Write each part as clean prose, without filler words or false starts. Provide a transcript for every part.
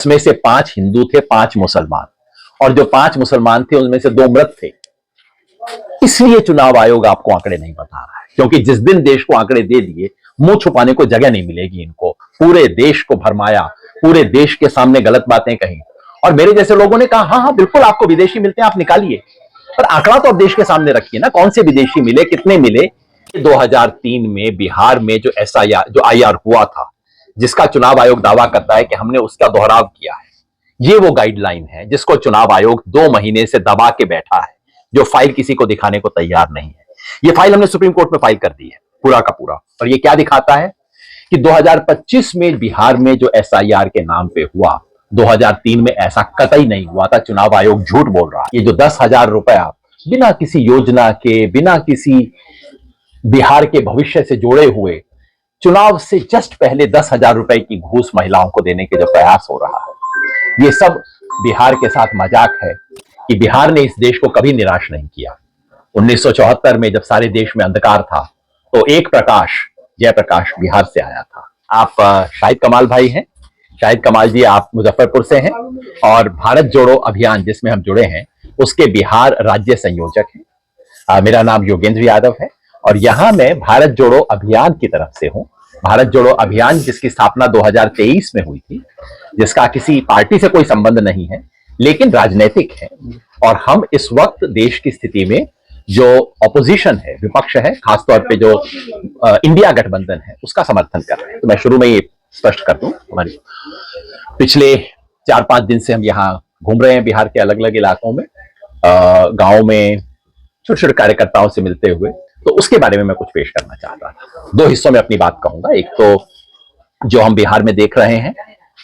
उसमें से 5 हिंदू थे, 5 मुसलमान, और जो 5 मुसलमान थे उनमें से 2 मृत थे। इसलिए चुनाव आयोग आपको आंकड़े नहीं बता रहा है, क्योंकि जिस दिन देश को आंकड़े दे दिए, मुंह छुपाने को जगह नहीं मिलेगी इनको। पूरे देश को भरमाया, पूरे देश के सामने गलत बातें कही, और मेरे जैसे लोगों ने कहा हाँ हाँ बिल्कुल आपको विदेशी मिलते हैं, आप निकालिए, पर आंकड़ा तो अब देश के सामने रखिए ना, कौन से विदेशी मिले, कितने मिले। 2003 में बिहार में जो आईआर हुआ था, जिसका चुनाव आयोग दावा करता है कि हमने उसका दोहराव किया है, ये वो गाइडलाइन है जिसको चुनाव आयोग 2 महीने से दबा के बैठा है, जो फाइल किसी को दिखाने को तैयार नहीं है। ये फाइल हमने सुप्रीम कोर्ट में फाइल कर दी है पूरा का पूरा, और ये क्या दिखाता है कि 2025 में बिहार में जो एसआईआर के नाम पे हुआ, 2003 में ऐसा कतई नहीं हुआ था। चुनाव आयोग झूठ बोल रहा है। ये जो 10,000 रुपया बिना किसी योजना के, बिना किसी बिहार के भविष्य से जुड़े हुए, चुनाव से जस्ट पहले 10,000 रुपए की घूस महिलाओं को देने के जो प्रयास हो रहा है, ये सब बिहार के साथ मजाक है कि बिहार ने इस देश को कभी निराश नहीं किया। 1974 में जब सारे देश में अंधकार था, तो एक प्रकाश, जयप्रकाश, बिहार से आया था। आप शाहिद कमाल भाई हैं, शाहिद कमाल जी आप मुजफ्फरपुर से हैं, और भारत जोड़ो अभियान जिसमें हम जुड़े हैं उसके बिहार राज्य संयोजक हैं। मेरा नाम योगेंद्र यादव है, और यहां मैं भारत जोड़ो अभियान की तरफ से हूं। भारत जोड़ो अभियान जिसकी स्थापना 2023 में हुई थी, जिसका किसी पार्टी से कोई संबंध नहीं है, लेकिन राजनीतिक है, और हम इस वक्त देश की स्थिति में जो ऑपोजिशन है, विपक्ष है, खासतौर पे जो इंडिया गठबंधन है, उसका समर्थन कर रहे हैं। तो मैं शुरू में ये स्पष्ट कर दूं, हमारे पिछले 4-5 दिन से हम यहाँ घूम रहे हैं बिहार के अलग अलग इलाकों में, गांव में छोटे छोटे कार्यकर्ताओं से मिलते हुए, तो उसके बारे में मैं कुछ पेश करना चाह रहा था। 2 हिस्सों में अपनी बात कहूंगा, एक तो जो हम बिहार में देख रहे हैं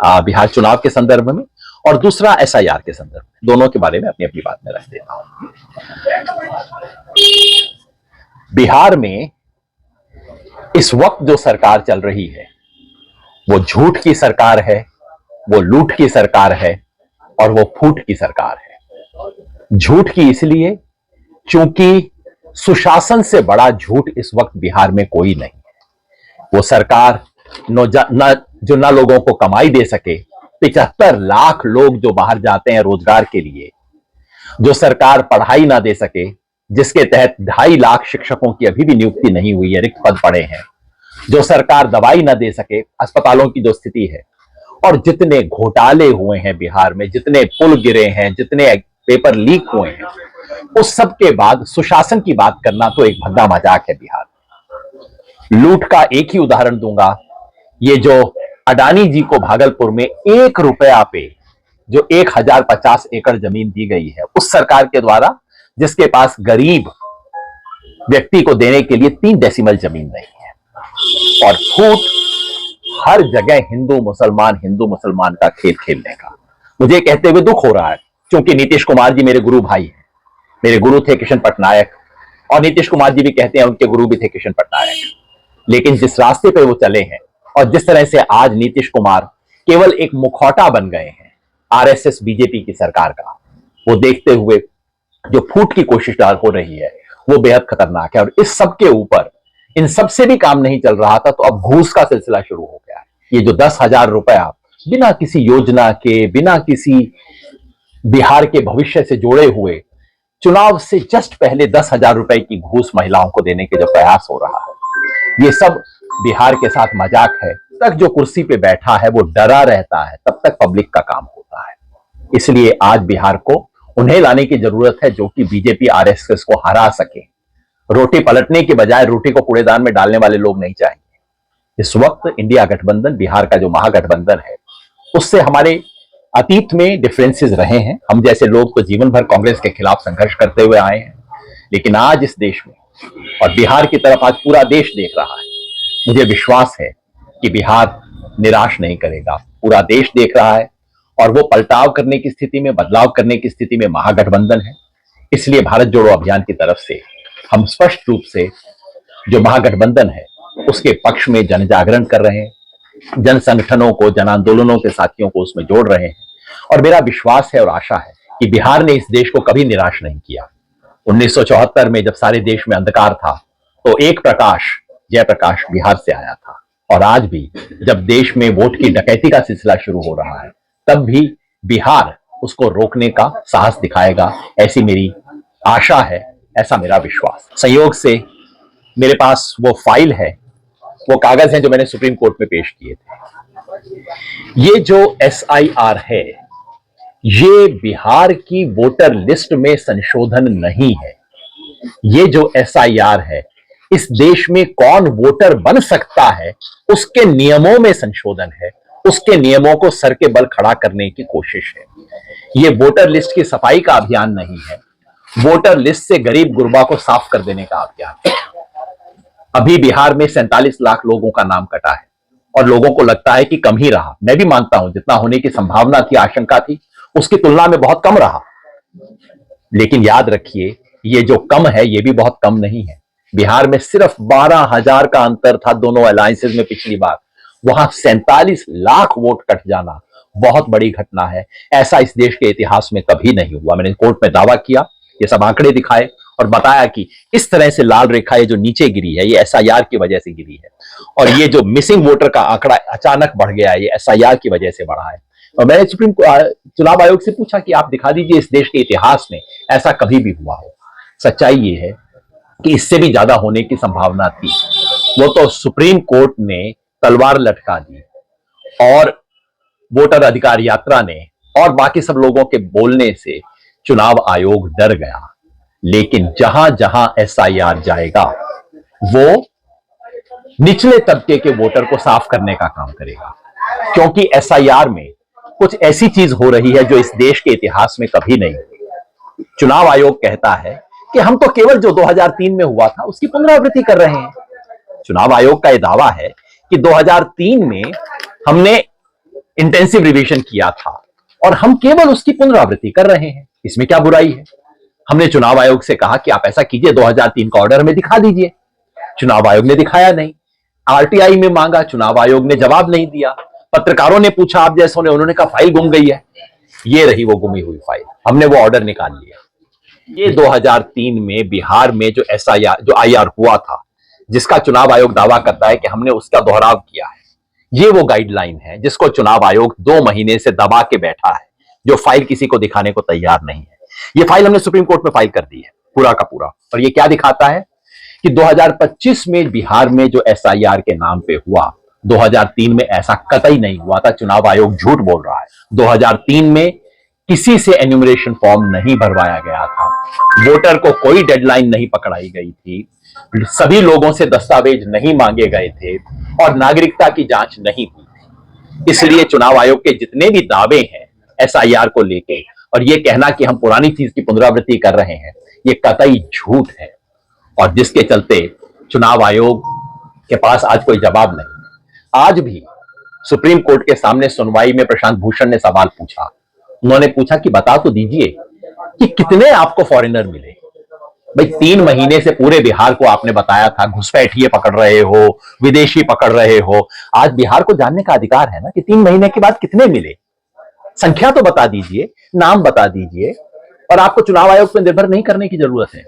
बिहार चुनाव के संदर्भ में, और दूसरा एसआईआर के संदर्भ में। दोनों के बारे में अपनी अपनी बात में रख देता हूं। बिहार में इस वक्त जो सरकार चल रही है, वो झूठ की सरकार है, वो लूट की सरकार है, और वो फूट की सरकार है। झूठ की इसलिए क्योंकि सुशासन से बड़ा झूठ इस वक्त बिहार में कोई नहीं है। वो सरकार जो ना लोगों को कमाई दे सके, 75 लाख लोग जो बाहर जाते हैं रोजगार के लिए, जो सरकार पढ़ाई ना दे सके, जिसके तहत 2.5 लाख शिक्षकों की अभी भी नियुक्ति नहीं हुई है, रिक्त पद पड़े हैं, जो सरकार दवाई ना दे सके, अस्पतालों की जो स्थिति है, और जितने घोटाले हुए हैं बिहार में, जितने पुल गिरे हैं, जितने पेपर लीक हुए हैं, उस सब के बाद सुशासन की बात करना तो एक भद्दा मजाक है बिहार में। लूट का एक ही उदाहरण दूंगा, ये जो अडानी जी को भागलपुर में 1 रुपया पे जो 1050 एकड़ जमीन दी गई है उस सरकार के द्वारा, जिसके पास गरीब व्यक्ति को देने के लिए 3 डेसिमल जमीन नहीं है। और फूट हर जगह हिंदू मुसलमान का खेल खेलने का। मुझे कहते हुए दुख हो रहा है, क्योंकि नीतीश कुमार जी मेरे गुरु भाई हैं, मेरे गुरु थे किशन पटनायक, और नीतीश कुमार जी भी कहते हैं उनके गुरु भी थे किशन पटनायक। लेकिन जिस रास्ते पे वो चले हैं, और जिस तरह से आज नीतीश कुमार केवल एक मुखौटा बन गए हैं आरएसएस बीजेपी की सरकार का, वो देखते हुए जो फूट की कोशिश हो रही है वो बेहद खतरनाक है। और इस सब के ऊपर इन सबसे भी काम नहीं चल रहा था, तो अब घूस का सिलसिला शुरू हो गया है। ये जो 10,000 रुपया बिना किसी योजना के, बिना किसी बिहार के भविष्य से जुड़े हुए, चुनाव से जस्ट पहले 10,000 रुपए की घूस महिलाओं को देने के जो प्रयास हो रहा है, ये सब बिहार के साथ मजाक है। तक जो कुर्सी पे बैठा है वो डरा रहता है, तब तक पब्लिक का काम होता है। इसलिए आज बिहार को उन्हें लाने की जरूरत है जो कि बीजेपी आरएसएस को हरा सके। रोटी पलटने के बजाय रोटी को कूड़ेदान में डालने वाले लोग नहीं चाहिए। इस वक्त इंडिया गठबंधन, बिहार का जो महागठबंधन है, उससे हमारे अतीत में डिफरेंसेस रहे हैं। हम जैसे लोग तो जीवन भर कांग्रेस के खिलाफ संघर्ष करते हुए आए हैं, लेकिन आज इस देश में, और बिहार की तरफ आज पूरा देश देख रहा है, मुझे विश्वास है कि बिहार निराश नहीं करेगा। पूरा देश देख रहा है, और वो पलटाव करने की स्थिति में, बदलाव करने की स्थिति में महागठबंधन है। इसलिए भारत जोड़ो अभियान की तरफ से हम स्पष्ट रूप से जो महागठबंधन है उसके पक्ष में जन जागरण कर रहे हैं, जन संगठनों को, जन आंदोलनों के साथियों को उसमें जोड़ रहे हैं। और मेरा विश्वास है और आशा है कि बिहार ने इस देश को कभी निराश नहीं किया। 1974 में जब सारे देश में अंधकार था, तो एक प्रकाश, जयप्रकाश, बिहार से आया था। और आज भी जब देश में वोट की डकैती का सिलसिला शुरू हो रहा है, तब भी बिहार उसको रोकने का साहस दिखाएगा, ऐसी मेरी आशा है, ऐसा मेरा विश्वास। संयोग से मेरे पास वो फाइल है, वो कागज है जो मैंने सुप्रीम कोर्ट में पेश किए थे। ये जो एसआईआर है, ये बिहार की वोटर लिस्ट में संशोधन नहीं है। ये जो एसआईआर है, इस देश में कौन वोटर बन सकता है उसके नियमों में संशोधन है, उसके नियमों को सर के बल खड़ा करने की कोशिश है। ये वोटर लिस्ट की सफाई का अभियान नहीं है, वोटर लिस्ट से गरीब गुरबा को साफ कर देने का अभियान है। अभी बिहार में 47 लाख लोगों का नाम कटा है और लोगों को लगता है कि कम ही रहा। मैं भी मानता हूं जितना होने की संभावना थी, आशंका थी, उसकी तुलना में बहुत कम रहा। लेकिन याद रखिए, ये जो कम है ये भी बहुत कम नहीं है। बिहार में सिर्फ 12,000 का अंतर था दोनों अलायंसेज में पिछली बार, वहां 47 लाख वोट कट जाना बहुत बड़ी घटना है। ऐसा इस देश के इतिहास में कभी नहीं हुआ। मैंने कोर्ट में दावा किया, ये सब आंकड़े दिखाए और बताया कि इस तरह से लाल रेखा ये जो नीचे गिरी है, ये एसआईआर की वजह से गिरी है, और ये जो मिसिंग वोटर का आंकड़ा अचानक बढ़ गया है, ये एसआईआर की वजह से बढ़ा है। और मैंने सुप्रीम चुनाव आयोग से पूछा कि आप दिखा दीजिए इस देश के इतिहास में ऐसा कभी भी हुआ हो। सच्चाई ये है कि इससे भी ज्यादा होने की संभावना थी। वो तो सुप्रीम कोर्ट ने तलवार लटका दी और वोटर अधिकार यात्रा ने और बाकी सब लोगों के बोलने से चुनाव आयोग डर गया। लेकिन जहां जहां एसआईआर जाएगा, वो निचले तबके के वोटर को साफ करने का काम करेगा, क्योंकि एसआईआर में कुछ ऐसी चीज हो रही है जो इस देश के इतिहास में कभी नहीं हुई। चुनाव आयोग कहता है कि हम तो केवल जो 2003 में हुआ था उसकी पुनरावृत्ति कर रहे हैं। चुनाव आयोग का यह दावा है कि 2003 में हमने इंटेंसिव रिवीजन किया था और हम केवल उसकी पुनरावृत्ति कर रहे हैं, इसमें क्या बुराई है। हमने चुनाव आयोग से कहा कि आप ऐसा कीजिए, 2003 का ऑर्डर हमें दिखा दीजिए। चुनाव आयोग ने दिखाया नहीं। आरटीआई में मांगा, चुनाव आयोग ने जवाब नहीं दिया। पत्रकारों ने पूछा आप जैसों ने, उन्होंने कहा फाइल गुम गई है। ये रही वो गुमी हुई फाइल, हमने वो ऑर्डर निकाल लिया। ये 2003 में बिहार में जो एसआईआर जो आईआर हुआ था, जिसका चुनाव आयोग दावा करता है कि हमने उसका दोहराव किया है, ये वो गाइडलाइन है जिसको चुनाव आयोग 2 महीने से दबा के बैठा है, जो फाइल किसी को दिखाने को तैयार नहीं है। ये फाइल हमने सुप्रीम कोर्ट में फाइल कर दी है पूरा का पूरा, और ये क्या दिखाता है कि 2025 में बिहार में जो एसआईआर के नाम पे हुआ, 2003 में ऐसा कतई नहीं हुआ था। चुनाव आयोग झूठ बोल रहा है। 2003 में किसी से एन्यूमरेशन फॉर्म नहीं भरवाया गया था, वोटर को कोई डेडलाइन नहीं पकड़ाई गई थी, सभी लोगों से दस्तावेज नहीं मांगे गए थे और नागरिकता की जांच नहीं हुई थी। इसलिए चुनाव आयोग के जितने भी दावे हैं एसआईआर को लेके, और ये कहना कि हम पुरानी चीज की पुनरावृत्ति कर रहे हैं, ये कतई झूठ है, और जिसके चलते चुनाव आयोग के पास आज कोई जवाब नहीं। आज भी सुप्रीम कोर्ट के सामने सुनवाई में प्रशांत भूषण ने सवाल पूछा। उन्होंने पूछा कि बता तो दीजिए कि कितने आपको फॉरेनर मिले। भाई 3 महीने से पूरे बिहार को आपने बताया था घुसपैठिए पकड़ रहे हो, विदेशी पकड़ रहे हो। आज बिहार को जानने का अधिकार है ना कि 3 महीने के बाद कितने मिले। संख्या तो बता दीजिए, नाम बता दीजिए, और आपको चुनाव आयोग पर निर्भर नहीं करने की जरूरत है।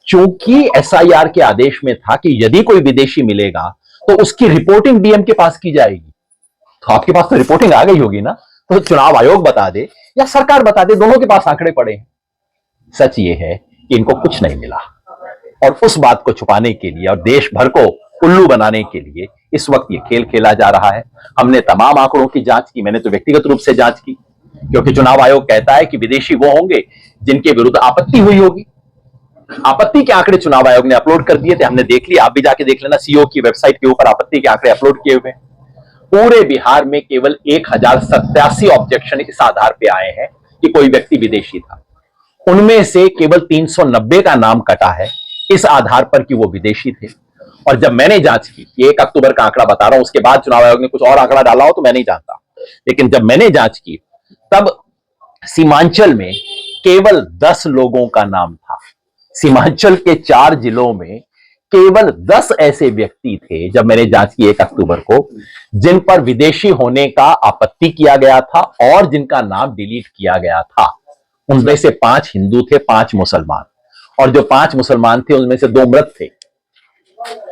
क्योंकि एसआईआर के आदेश में था कि यदि कोई विदेशी मिलेगा तो उसकी रिपोर्टिंग डीएम के पास की जाएगी। तो आपके पास तो रिपोर्टिंग आ गई होगी ना, तो चुनाव आयोग बता दे या सरकार बता दे, दोनों के पास आंकड़े पड़े हैं। सच ये है कि इनको कुछ नहीं मिला, और उस बात को छुपाने के लिए और देश भर को उल्लू बनाने के लिए इस वक्त ये खेल खेला जा रहा है। हमने तमाम आंकड़ों की जांच की, मैंने तो व्यक्तिगत रूप से जांच की, क्योंकि चुनाव आयोग कहता है कि विदेशी वो होंगे जिनके विरुद्ध आपत्ति हुई होगी। आपत्ति के आंकड़े चुनाव आयोग ने अपलोड कर दिए थे, हमने देख लिया, आप भी जाके देख लेना, सीओ की वेबसाइट के ऊपर आपत्ति के आंकड़े अपलोड किए हुए। पूरे बिहार में केवल 1087 ऑब्जेक्शन इस आधार पे आए हैं कि कोई व्यक्ति विदेशी था। उनमें से केवल 390 का नाम कटा है इस आधार पर कि वो विदेशी थे। और जब मैंने जांच की, 1 अक्टूबर का आंकड़ा बता रहा हूं, उसके बाद चुनाव आयोग ने कुछ और आंकड़ा डाला हो तो मैं नहीं जानता, लेकिन जब मैंने जांच की तब सीमांचल में केवल 10 लोगों का नाम था। सीमांचल के 4 जिलों में केवल 10 ऐसे व्यक्ति थे, जब मैंने जांच की 1 अक्टूबर को, जिन पर विदेशी होने का आपत्ति किया गया था और जिनका नाम डिलीट किया गया था। उनमें से 5 हिंदू थे, 5 मुसलमान, और जो 5 मुसलमान थे उनमें से 2 मृत थे।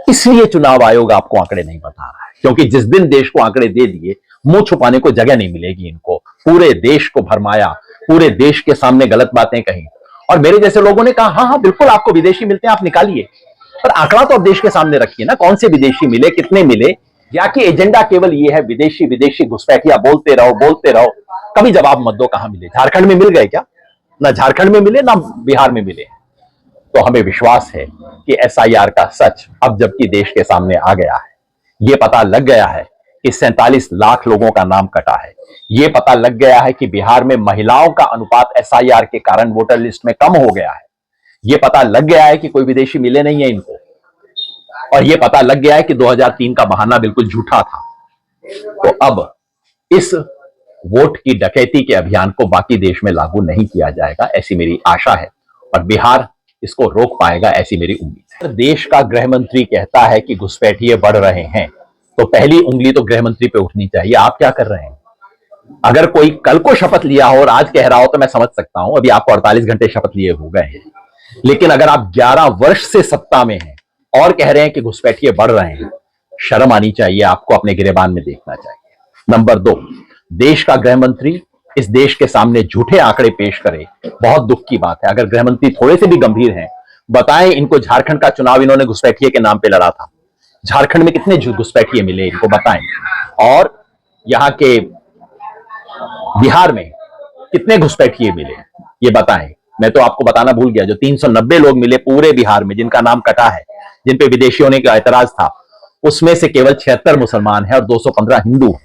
इसलिए चुनाव आयोग आपको आंकड़े नहीं बता रहा है, क्योंकि जिस दिन देश को आंकड़े दे दिए, मुंह छुपाने को जगह नहीं मिलेगी इनको। पूरे देश को भरमाया, पूरे देश के सामने गलत बातें कही, और मेरे जैसे लोगों ने कहा हाँ हाँ बिल्कुल आपको विदेशी मिलते हैं, आप निकालिए, पर आंकड़ा तो आप देश के सामने रखिए ना, कौन से विदेशी मिले, कितने मिले, या कि एजेंडा केवल ये है विदेशी विदेशी घुसपैठिया बोलते रहो बोलते रहो, कभी जवाब मत दो कहां मिले। झारखंड में मिल गए क्या? ना झारखंड में मिले ना बिहार में मिले। तो हमें विश्वास है कि एसआईआर का सच अब जबकि देश के सामने आ गया है, यह पता लग गया है कि 47 लाख लोगों का नाम कटा है, यह पता लग गया है कि बिहार में महिलाओं का अनुपात एसआईआर के कारण वोटर लिस्ट में कम हो गया है, यह पता लग गया है कि कोई विदेशी मिले नहीं है इनको, और यह पता लग गया है कि 2003 का बहाना बिल्कुल झूठा था। तो अब इस वोट की डकैती के अभियान को बाकी देश में लागू नहीं किया जाएगा, ऐसी मेरी आशा है, और बिहार इसको रोक पाएगा, ऐसी मेरी उम्मीद है। देश का गृह मंत्री कहता है कि घुसपैठिए बढ़ रहे हैं, तो पहली उंगली तो गृह मंत्री पे उठनी चाहिए। आप क्या कर रहे हैं? अगर कोई कल को शपथ लिया हो और आज कह रहा हो तो मैं समझ सकता हूं, अभी आपको 48 घंटे शपथ लिए हो गए हैं, लेकिन अगर आप 11 वर्ष से सत्ता में हैं और कह रहे हैं कि घुसपैठिए बढ़ रहे हैं, शर्म आनी चाहिए, आपको अपने गिरेबान में देखना चाहिए। नंबर 2, देश का गृह मंत्री इस देश के सामने झूठे आंकड़े पेश करे, बहुत दुख की बात है। अगर गृह मंत्री थोड़े से भी गंभीर हैं, बताएं इनको झारखंड का चुनाव इन्होंने घुसपैठिए के नाम पे लड़ा था, झारखंड में कितने घुसपैठिए मिले इनको बताएं, और यहां के बिहार में कितने घुसपैठिए मिले ये बताएं। मैं तो आपको बताना भूल गया, जो 390 लोग मिले पूरे बिहार में जिनका नाम कटा है, जिन पे विदेशियों ने का एतराज था, उसमें से केवल 76 मुसलमान है और 215 हिंदू।